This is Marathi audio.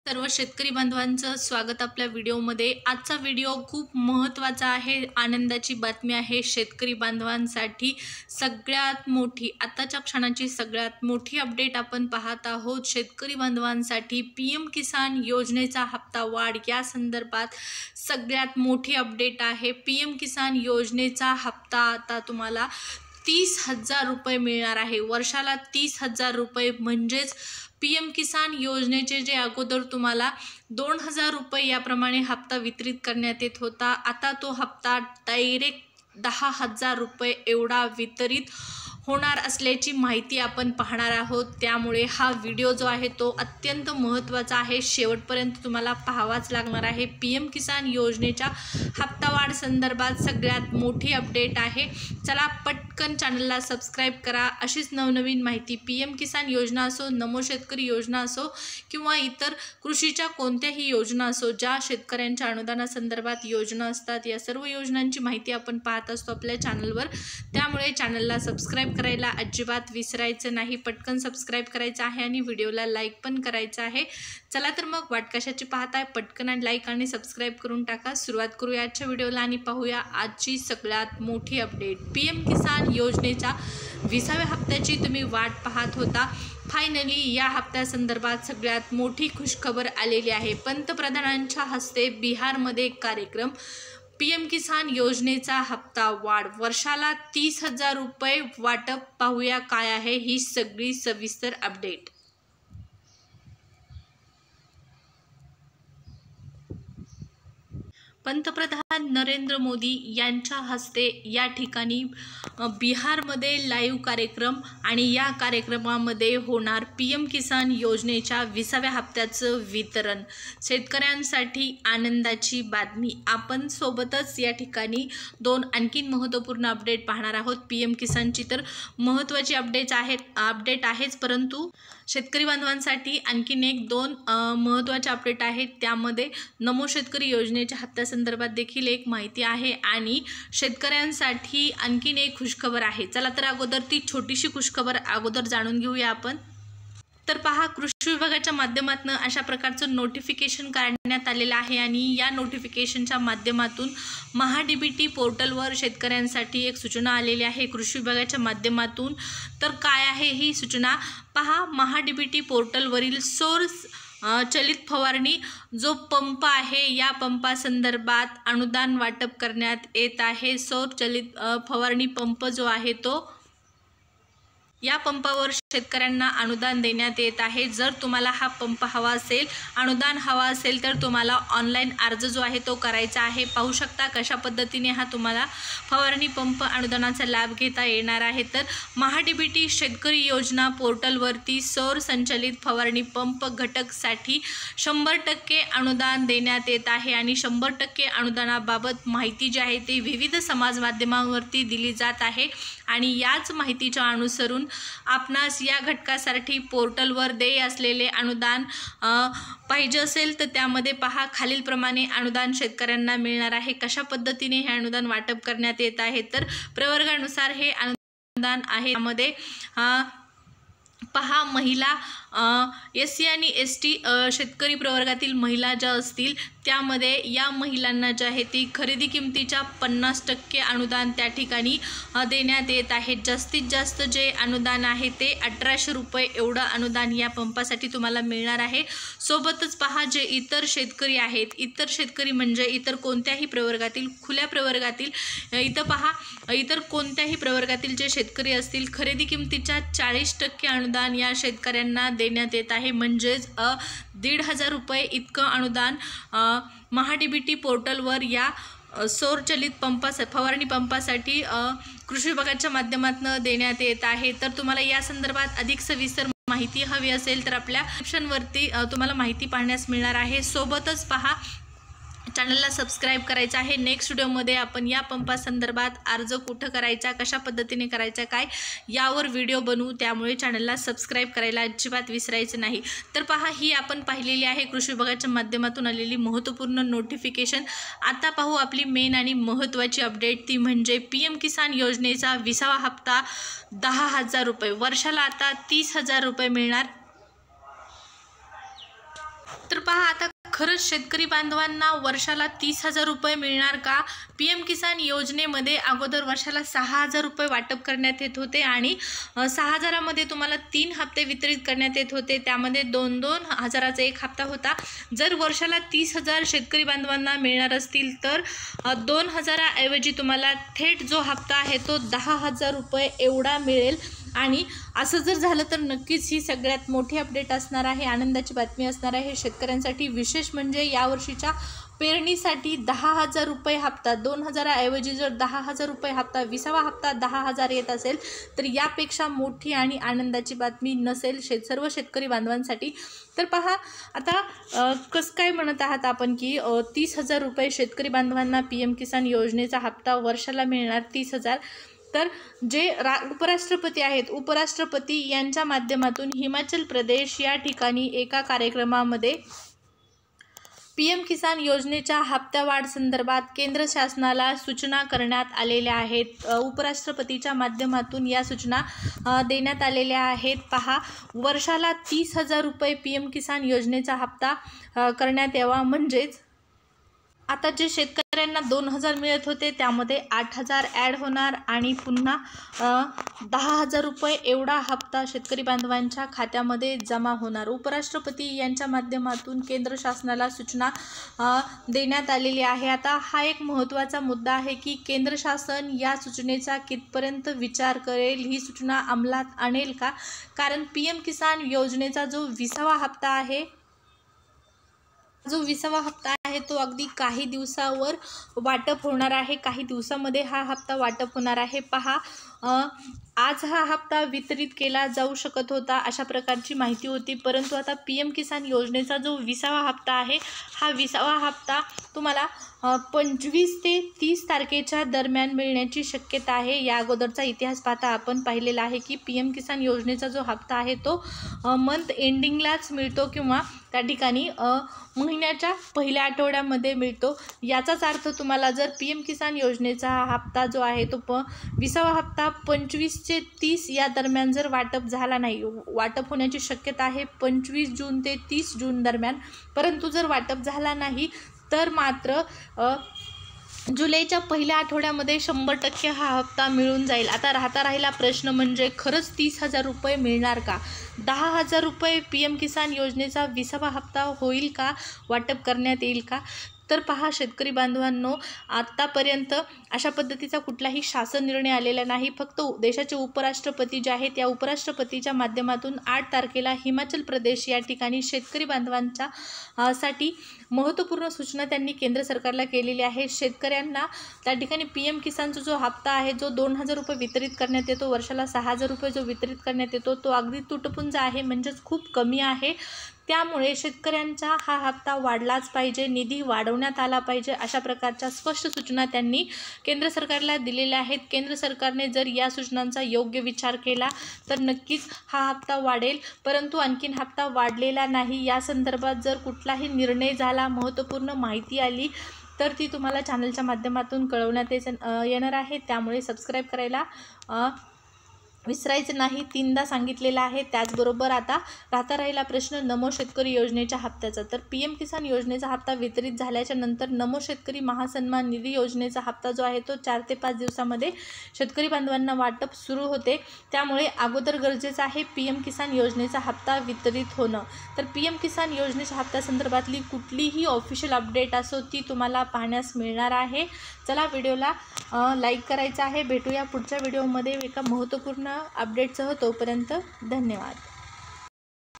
सर्व शेतकरी बांधवांचं स्वागत आपल्या व्हिडिओमध्ये। आजचा व्हिडिओ खूप महत्त्वाचा आहे, आनंदाची बातमी आहे शेतकरी बांधवांसाठी। सगळ्यात मोठी आताच्या क्षणाची सगळ्यात मोठी अपडेट आपण पाहत आहोत। शेतकरी बांधवांसाठी पीएम किसान योजनेचा हप्ता वाढ या संदर्भात सगळ्यात मोठी अपडेट आहे। पीएम किसान योजनेचा हप्ता आता तुम्हाला 30,000 रुपये मिळणार आहे। वर्षाला 30,000 रुपये म्हणजेच पीएम किसान योजनेचे जे अगोदर तुम्हाला 2,000 रुपये याप्रमाणे हप्ता वितरित करण्यात येत होता, आता तो हप्ता डायरेक्ट 10,000 रुपये एवढा वितरित होणार असल्याची माहिती आपण पाहणार आहोत। त्यामुळे हा व्हिडिओ जो आहे तो अत्यंत महत्त्वाचा आहे, शेवटपर्यंत तुम्हाला पाहावाच लागणार आहे। पीएम किसान योजनेच्या हप्तावाढ संदर्भात सगळ्यात मोठी अपडेट आहे। चला पटकन चॅनलला सबस्क्राईब करा। अशीच नवनवीन माहिती पीएम किसान योजना असो, नमो शेतकरी योजना असो किंवा इतर कृषीच्या कोणत्याही योजना असो, ज्या शेतकऱ्यांच्या अनुदानासंदर्भात योजना असतात, या सर्व योजनांची माहिती आपण पाहत असतो आपल्या चॅनलवर। त्यामुळे चॅनलला सबस्क्राईब करायला अजिबात विसरायचं नाही। पटकन सबस्क्राईब करायचं आहे आणि व्हिडिओला लाईक पण करायचं आहे। चला तर मग वाट कशाची पाहताय, पटकन आणि लाईक आणि सबस्क्राईब करून टाका। सुरुवात करूया आजच्या व्हिडिओला आणि पाहूया आजची सगळ्यात मोठी अपडेट। पीएम किसान योजनेच्या 20व्या हप्त्याची तुम्ही वाट पाहत होता, फायनली या हप्त्यासंदर्भात सगळ्यात मोठी खुशखबर आलेली आहे। पंतप्रधानांच्या हस्ते बिहारमध्ये कार्यक्रम, पीएम किसान योजनेचा हप्ता वाढ, वर्षाला 30,000 रुपये वाटप। पाहूया काय आहे ही सगळी सविस्तर अपडेट। पंतप्रधान नरेंद्र मोदी यांच्या हस्ते या ठिकाणी बिहारमध्ये लाईव्ह कार्यक्रम आणि या कार्यक्रमामध्ये होणार पीएम किसान योजनेच्या 20व्या हप्त्याचं वितरण। शेतकऱ्यांसाठी आनंदाची बातमी। आपण सोबतच या ठिकाणी दोन आणखीन महत्त्वपूर्ण अपडेट पाहणार आहोत। पीएम किसानची तर महत्त्वाची अपडेट आहेच, परंतु शेतकरी बांधवांसाठी आणखीन दोन महत्त्वाचे अपडेट आहेत। त्यामध्ये नमो शेतकरी योजनेच्या हप्त्यासंदर्भात देखील एक माहिती आहे आणि शेतकऱ्यांसाठी आणखीन एक खुशखबर आहे। चला तर अगोदर ती छोटीशी खुशखबर अगोदर जाणून घेऊया आपण। तर पहा, कृषी विभागाच्या माध्यमातून अशा प्रकारचं नोटिफिकेशन काढण्यात आलेलं आहे आणि या नोटिफिकेशनच्या माध्यमातून महाडीबीटी पोर्टलवर शेतकऱ्यांसाठी एक सूचना आलेली आहे कृषी विभागाच्या माध्यमातून। तर काय आहे ही सूचना पहा, महाडीबीटी पोर्टलवरील सौर चलित फवारणी जो पंप आहे, या पंपासंदर्भात अनुदान वाटप करण्यात येत आहे। सौर चलित फवारणी पंप जो आहे तो, या पंपावर शेतकऱ्यांना अनुदान देण्यात येत आहे। जर तुम्हाला हा पंप हवा असेल, अनुदान हवा असेल, तर तुम्हाला ऑनलाईन अर्ज जो आहे तो करायचा आहे। पाहू शकता कशा पद्धतीने हा तुम्हाला फवारणी पंप अनुदानाचा लाभ घेता येणार आहे। तर महाडीबीटी शेतकरी योजना पोर्टलवरती सौर संचलित फवारणी पंप घटकसाठी 100% अनुदान देण्यात येत आहे आणि 100% अनुदानाबाबत माहिती जी आहे ती विविध समाज माध्यमांवरती दिली जात आहे आणि याच माहितीच्या अनुसरून आपणास या घटकासाठी पोर्टलवर देय असलेले अनुदान पाहिजे असेल तर त्यामध्ये पहा, खालीलप्रमाणे अनुदान शेतकऱ्यांना मिळणार आहे। कशा पद्धतीने हे अनुदान वाटप करण्यात येत आहे, तर प्रवर्गानुसार हे अनुदान आहे। त्यामध्ये पहा, महिला एससी आणि एसटी शेतकरी प्रवर्गातील महिला ज्या असतील त्यामध्ये या महिलांना जे आहे ती खरेदी किमतीच्या 50% अनुदान त्या ठिकाणी देण्यात येत आहे। जास्तीत जास्त जे अनुदान आहे ते 1800 रुपये एवढं अनुदान या पंपासाठी तुम्हाला मिळणार आहे। सोबतच पहा, जे इतर शेतकरी आहेत, इतर शेतकरी म्हणजे इतर कोणत्याही प्रवर्गातील, खुल्या प्रवर्गातील, इथं पहा, इतर कोणत्याही प्रवर्गातील जे शेतकरी असतील, खरेदी किमतीच्या 40% अनुदान या शेतकऱ्यांना देण्यात येत आहे। म्हणजेच 1,500 रुपये इतकं अनुदान महाडीबीटी पोर्टलवर या सौरचलित फवारणी पंपासाठी कृषी विभागाच्या माध्यमातून देण्यात येत आहे। तर तुम्हाला या संदर्भात अधिक सविस्तर माहिती हवी असेल तर आपल्या ऑप्शनवरती तुम्हाला माहिती पाहण्यास मिळणार आहे। सोबतच पहा, चॅनलला सबस्क्राईब करायचं आहे। नेक्स्ट व्हिडिओमध्ये आपण या पंपासंदर्भात अर्ज कुठं करायचा, कशा पद्धतीने करायचा, काय यावर व्हिडिओ बनवू, त्यामुळे चॅनलला सबस्क्राईब करायला अजिबात विसरायचं नाही। तर पहा, ही आपण पाहिलेली आहे कृषी विभागाच्या माध्यमातून आलेली महत्त्वपूर्ण नोटिफिकेशन। आता पाहू आपली मेन आणि महत्त्वाची अपडेट, ती म्हणजे पीएम किसान योजनेचा 20वा हप्ता 10,000 रुपये, वर्षाला आता 30,000 रुपये मिळणार। तर पहा, आता खरंच शेतकरी बांधवांना वर्षाला 30,000 रुपये मिळणार का? PM किसान योजनेमध्ये अगोदर वर्षाला 6,000 रुपये वाटप करण्यात येत होते आणि 6,000मध्ये तुम्हाला 3 हप्ते वितरित करण्यात येत होते. त्यामध्ये 2-2 हजाराचा एक हप्ता होता. जर वर्षाला 30,000 शेतकरी बांधवांना मिळणार असतील तर 2,000 ऐवजी तुम्हाला थेट जो हप्ता आहे तो 10,000 रुपये एवढा मिळेल. आणि असं जर झालं तर नक्कीच ही सगळ्यात मोठी अपडेट असणार आहे, आनंदाची बातमी असणार आहे शेतकऱ्यांसाठी. विशेष म्हणजे यावर्षीच्या पेरणीसाठी 10,000 रुपये हप्ता, 2,000 ऐवजी जर 10,000 रुपये हप्ता, 20वा हप्ता 10,000 येत असेल तर यापेक्षा मोठी आणि आनंदाची बातमी नसेल सर्व शेतकरी बांधवांसाठी. तर पहा, आता कसं काय म्हणत आहात आपण की 30,000 रुपये शेतकरी बांधवांना PM किसान योजनेचा हप्ता वर्षाला मिळणार 30,000. तर जे उपराष्ट्रपती आहेत, उपराष्ट्रपती यांच्या माध्यमातून हिमाचल प्रदेश या ठिकाणी एका कार्यक्रमामध्ये PM किसान योजनेच्या हप्त्यावाढ संदर्भात केंद्र शासनाला सूचना करण्यात आलेल्या आहेत. उपराष्ट्रपतीच्या माध्यमातून या सूचना देण्यात आलेल्या आहेत. पहा, वर्षाला 30,000 रुपये PM किसान योजनेचा हप्ता करण्यात यावा. म्हणजेच आता जे शेतकऱ्यांना 2,000 मिळत होते त्यामध्ये 8,000 ॲड होणार आणि पुन्हा 10,000 रुपये एवढा हप्ता शेतकरी बांधवांच्या खात्यामध्ये जमा होणार. उपराष्ट्रपती यांच्या माध्यमातून केंद्र शासनाला सूचना देण्यात आलेली आहे. आता हा एक महत्त्वाचा मुद्दा आहे की केंद्र शासन या सूचनेचा कितपर्यंत विचार करेल, ही सूचना अंमलात आणेल का? कारण PM किसान योजनेचा जो 20वा हप्ता आहे, जो 20वा हप्ता आहे तो अगदी काही दिवसावर वाटप होणार आहे. काही दिवसामध्ये हा हप्ता वाटप होणार आहे. पहा, आज हा हप्ता वितरित केला जाऊ शकत होता अशा प्रकारची माहिती होती, परंतु आता PM किसान योजनेचा जो 20वा हप्ता आहे, हा 20वा हप्ता तुम्हाला 25 ते 30 तारखेच्या दरम्यान मिळण्याची शक्यता आहे. या अगोदरचा इतिहास पाहता आपण पाहिलेला आहे की PM किसान योजनेचा जो हप्ता आहे तो मंथ एंडिंगलाच मिळतो किंवा त्या ठिकाणी महिन्याच्या पहिल्या आठवड्यामध्ये मिळतो. याचाच अर्थ तुम्हाला जर PM किसान योजनेचा हप्ता जो आहे तो 20वा हप्ता 25 ते 30 या दरम्यान जर वाटप झाला नाही, वाटप होण्याची शक्यता आहे 25 जून ते 30 जून दरम्यान, परंतु जर वाटप झाला नाही तर मात्र जुलैच्या पहिल्या आठवड्यामध्ये 100% हा हप्ता मिळून जाईल. आता राहिला प्रश्न म्हणजे खरंच 30,000 रुपये मिळणार का? 10,000 रुपये PM किसान योजनेचा 20वा हप्ता होईल का? वाटप करण्यात येईल का? तर पहा शेतकरी बांधवांनो, आत्तापर्यंत अशा पद्धतीचा कुठलाही शासन निर्णय आलेला नाही. फक्त देशाचे उपराष्ट्रपती जे आहेत, या उपराष्ट्रपतीच्या माध्यमातून 8 तारखेला हिमाचल प्रदेश या ठिकाणी शेतकरी बांधवांच्या साठी महत्त्वपूर्ण सूचना त्यांनी केंद्र सरकारला केलेली आहे. शेतकऱ्यांना त्या ठिकाणी PM किसानचा जो हप्ता आहे, जो 2,000 रुपये वितरित करण्यात येतो, वर्षाला 6,000 रुपये जो वितरित करण्यात येतो, तो अगदी तुटपुंज आहे, म्हणजेच खूप कमी आहे. त्यामुळे शेतकऱ्यांचा हा हप्ता वाढलाच पाहिजे, निधी वाढवण्यात आला पाहिजे, अशा प्रकारच्या स्पष्ट सूचना त्यांनी केंद्र सरकारला दिलेल्या आहेत. केंद्र सरकारने जर या सूचनांचा योग्य विचार केला तर नक्कीच हा हप्ता वाढेल, परंतु आणखीन हप्ता वाढलेला नाही. या संदर्भात जर कुठलाही निर्णय झाला, महत्त्वपूर्ण माहिती आली तर ती तुम्हाला चॅनलच्या माध्यमातून कळवण्यात येणार आहे. त्यामुळे सबस्क्राईब करायला विसरायचं नाही, 3दा सांगितलेलं आहे. त्याचबरोबर आता राहिला प्रश्न नमो शेतकरी योजनेच्या हप्त्याचा. तर PM किसान योजनेचा हप्ता वितरित झाल्याच्या नंतर नमो शेतकरी महासन्मान निधी योजनेचा हप्ता जो आहे तो 4 ते 5 दिवसामध्ये शेतकरी बांधवांना वाटप सुरू होते. त्यामुळे अगोदर गरजेचं आहे PM किसान योजनेचा हप्ता वितरित होणं. तर PM किसान योजनेच्या हप्त्यासंदर्भातली कुठलीही ऑफिशियल अपडेट असो ती तुम्हाला पाहण्यास मिळणार आहे. चला, व्हिडिओला लाईक करायचं आहे. भेटूया पुढच्या व्हिडिओमध्ये एका महत्त्वपूर्ण अपडेटसह. तोपर्यंत धन्यवाद.